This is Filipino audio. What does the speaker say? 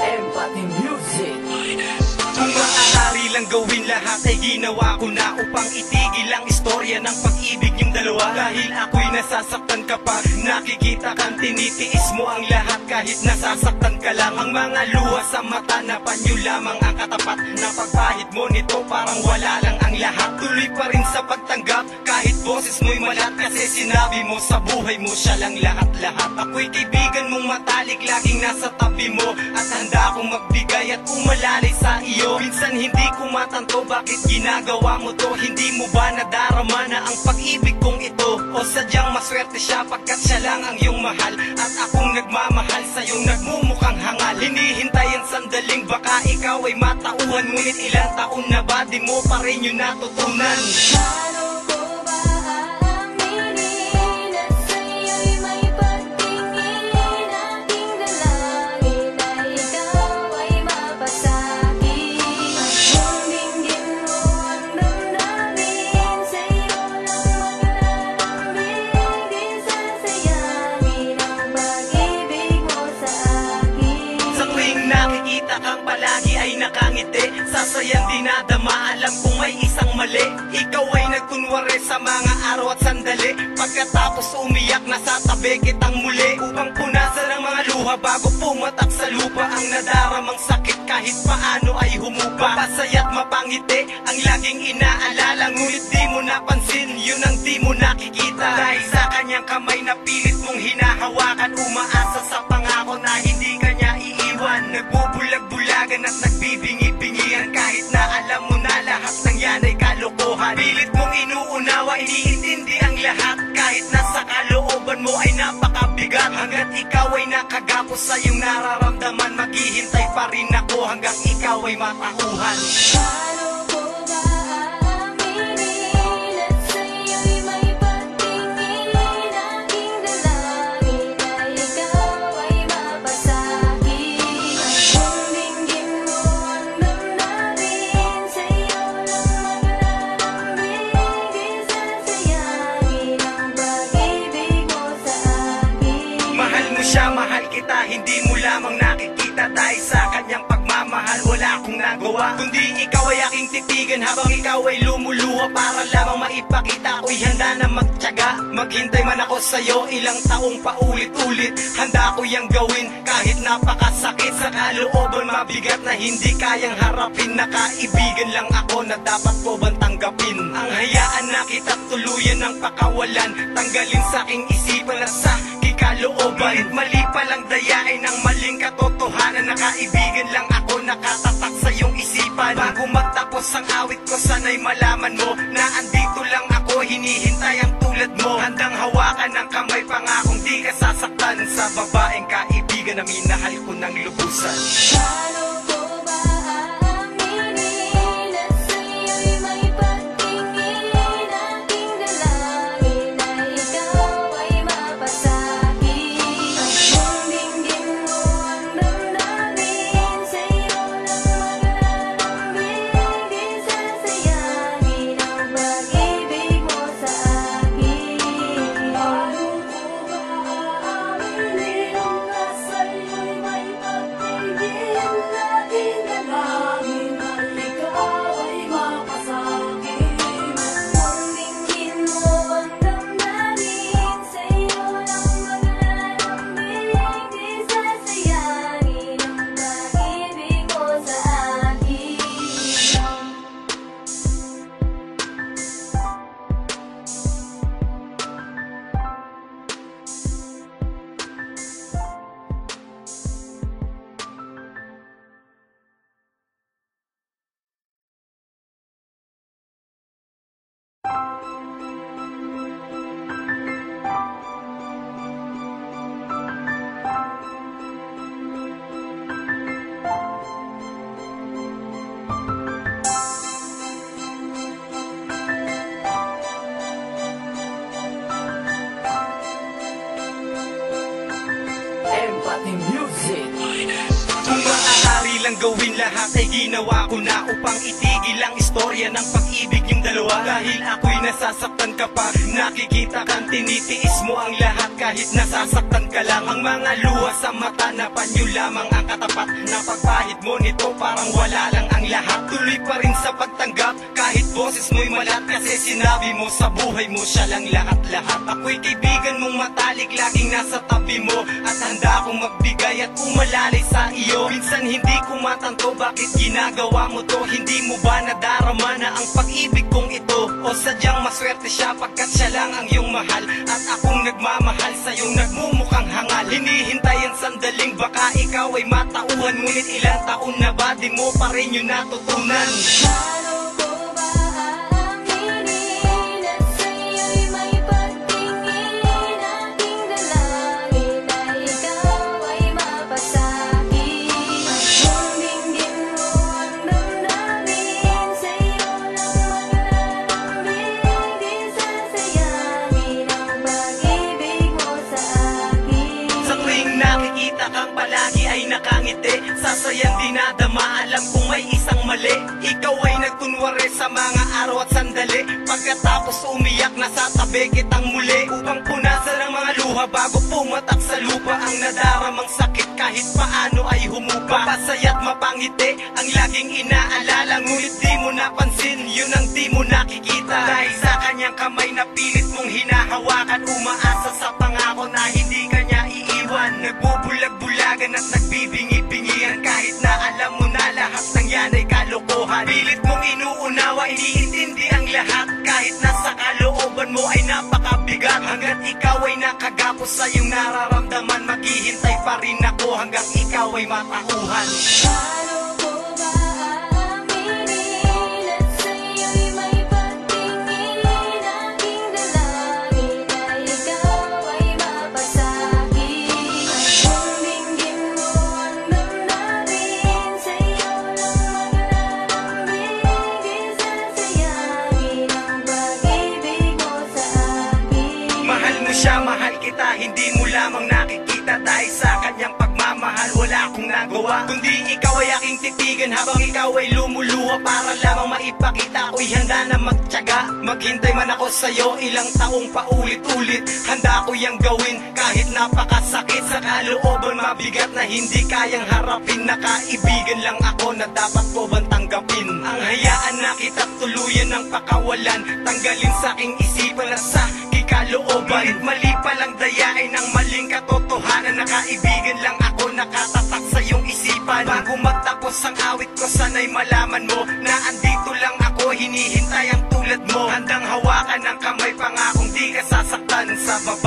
Empathy Music. Kung maaari lang gawin lahat ay ginawa ko na upang itigil ang istorya ng pag-ibig niyong dalawa. Dahil ako'y nasasaktan kapag nakikita kang tinitiis mo ang lahat kahit nasasaktan ka lang. Ang mga luha sa mata na panyo lamang ang katapat na pagpahid mo nito parang wala lang ang lahat. Tuloy pa rin sa pagtanggap kahit boses mo'y malat kasi sinabi mo sa buhay mo siya lang lahat-lahat. Ako'y kaibigan mong matalik laging nasa tabi mo at handa akong magbigay at umalalay sa iyo. Minsan hindi ko matanto bakit ginagawa mo to. Hindi mo ba nadarama na ang pag-ibig kong ito o sadyang maswerte siya pagkat siya lang ang iyong mahal at akong nagmamahal sa'yong nagmumukhang hangal. Hinihintay ang sandaling baka ikaw ay matauhan, ngunit ilang taon na ba di mo pa rin yun natutunan? Nakikita kang palagi ay nakangiti, sasayang dinadama, alam kong may isang mali. Ikaw ay nagkunwari sa mga araw at sandali, pagkatapos umiyak na sa tabi kitang muli. Upang punasan ang mga luha bago pumatak sa lupa ang nadaramang sakit kahit paano ay humupa. Mapasaya't mapangiti ang laging inaalala, ngunit di mo napansin, yun ang di mo nakikita. Dahil sa kanyang kamay na pilit mong hinahawakan, umaasa sa pangako na hindi kanya iiwan. Nagbubulag-bulagan at nagbibingi-bingihan kahit na alam mo na lahat ng yan ay kalokohan. Pilit mong inuunawa, iniintindi ang lahat kahit nasa kalooban mo ay napakabigat. Hanggat ikaw ay nakagapos sa iyong nararamdaman, maghihintay pa rin ako hanggang ikaw ay matauhan. Mahal kita, hindi mo lamang nakikita. Dahil sa kanyang pagmamahal wala akong nagawa kundi ikaw ay aking titigan habang ikaw ay lumuluha para lamang maipakita ako'y handa na magtiyaga. Maghintay man ako sa'yo ilang taong paulit-ulit, handa ko yang gawin kahit napakasakit. Sa kalooban mabigat na hindi kayang harapin, nakaibigan lang ako na dapat ko bang tanggapin. Ang hayaan na kita tuluyan ng pakawalan, tanggalin sa aking isipan at sa kalooban. Mali palang dayain ng maling katotohanan, nakaibigan lang ako nakatatak sa iyong isipan. Bago magtapos ang awit ko sana'y malaman mo na andito lang ako, hinihintay ang tulad mo. Handang hawakan ng kamay, pangakong di ka sasaktan sa babaeng kaibigan na minahal ko ng lubusan. lang gawin, lahat ay ginawa ko na upang itigil ang istorya ng pag-ibig yung dalawa. Dahil ako'y nasasaktan kapag nakikita kang tinitiis mo ang lahat kahit nasasaktan ka lang. Ang mga luha sa mata na panyo lamang ang katapat na pagpahid mo nito parang wala lang ang lahat. Tuloy pa rin sa pagtanggap kahit boses mo'y malat, kasi sinabi mo sa buhay mo siya lang lahat-lahat. Ako'y kaibigan mong matalik, laging nasa tabi mo at handa akong magbigay at umalalay sa iyo. Minsan hindi ko matanto bakit ginagawa mo to. Hindi mo ba nadarama na ang pag-ibig kong ito o sadyang maswerte siya pagkat siya lang ang iyong mahal at akong nagmamahal sa iyong nagmumukhang hangal. Hinihintay ang sandaling baka ikaw ay matauhan, ngunit ilang taon na ba di mo pa rin yun natutunan? Paano ko ba aaminin at sa'yo'y may pagtingin? Aking dalangin na ikaw ay mapasakit. Kung dinggin mo ang damdamin, sa'yo lang maglalambing. Di sasayangin ang pag-ibig mo sa akin. Sa tuwing nakikita kang palagi ay nakangiti, sasayang dinadama, alam kong may isang mali. Ikaw ay nagkunwari sa mga araw at sandali, pagkatapos umiyak na sa tabi kitang muli, upang punasan ang mga luha bago pumatak sa lupa ang nadaramang sakit. Kahit paano ay humupa, mapasaya't mapangiti ang laging inaalala, ngunit di mo napansin, yun ang di mo nakikita. Dahil sa kanyang kamay na pilit mong hinahawakan, umaasa sa pangako na hindi kanya iiwan. Nagbubulag-bulagan at nagbibingi-bingihan kahit na alam mo na lahat ng yan ay kalokohan. Pilit mong inuunawa, iniintindi ang lahat kahit nasa kalooban mo ay napakabigat. Hanggat ikaw ay nakagapos sa iyong nararamdaman, maghihintay pa rin ako hanggang ikaw ay matauhan. Paano ko ba aaminin at sa'yo'y may pagtingin? Aking dalangin na ikaw ay mapasakit. Kung dinggin mo ang damdamin, sa'yo lang maglalambing. Di sasayangin ang pag-ibig mo sa akin. Mahal mo siya, mahal kita, hindi mo lamang nakikita. Dahil sa kanyang pagmamahal wala akong nagawa, kundi ikaw ay aking titigan habang ikaw ay lumuluha, para lamang maipakita ako'y handa na magtiyaga. Maghintay man ako sa'yo ilang taong paulit-ulit, handa ko yang gawin kahit napakasakit. Sa kalooban mabigat na hindi kayang harapin, nakaibigan lang ako na dapat ko bang tanggapin? Ang hayaan na kita tuluyan ng pakawalan, tanggalin sa aking isipan at sa kalooban. Mali palang dayain ng maling katotohanan, nakaibigan lang ako nakatatak sa iyong isipan. Bago magtapos ang awit ko, sana'y malaman mo na andito lang ako, hinihintay ang tulad mo. Handang hawakan ng kamay, pangakong di ka sasaktan sa baba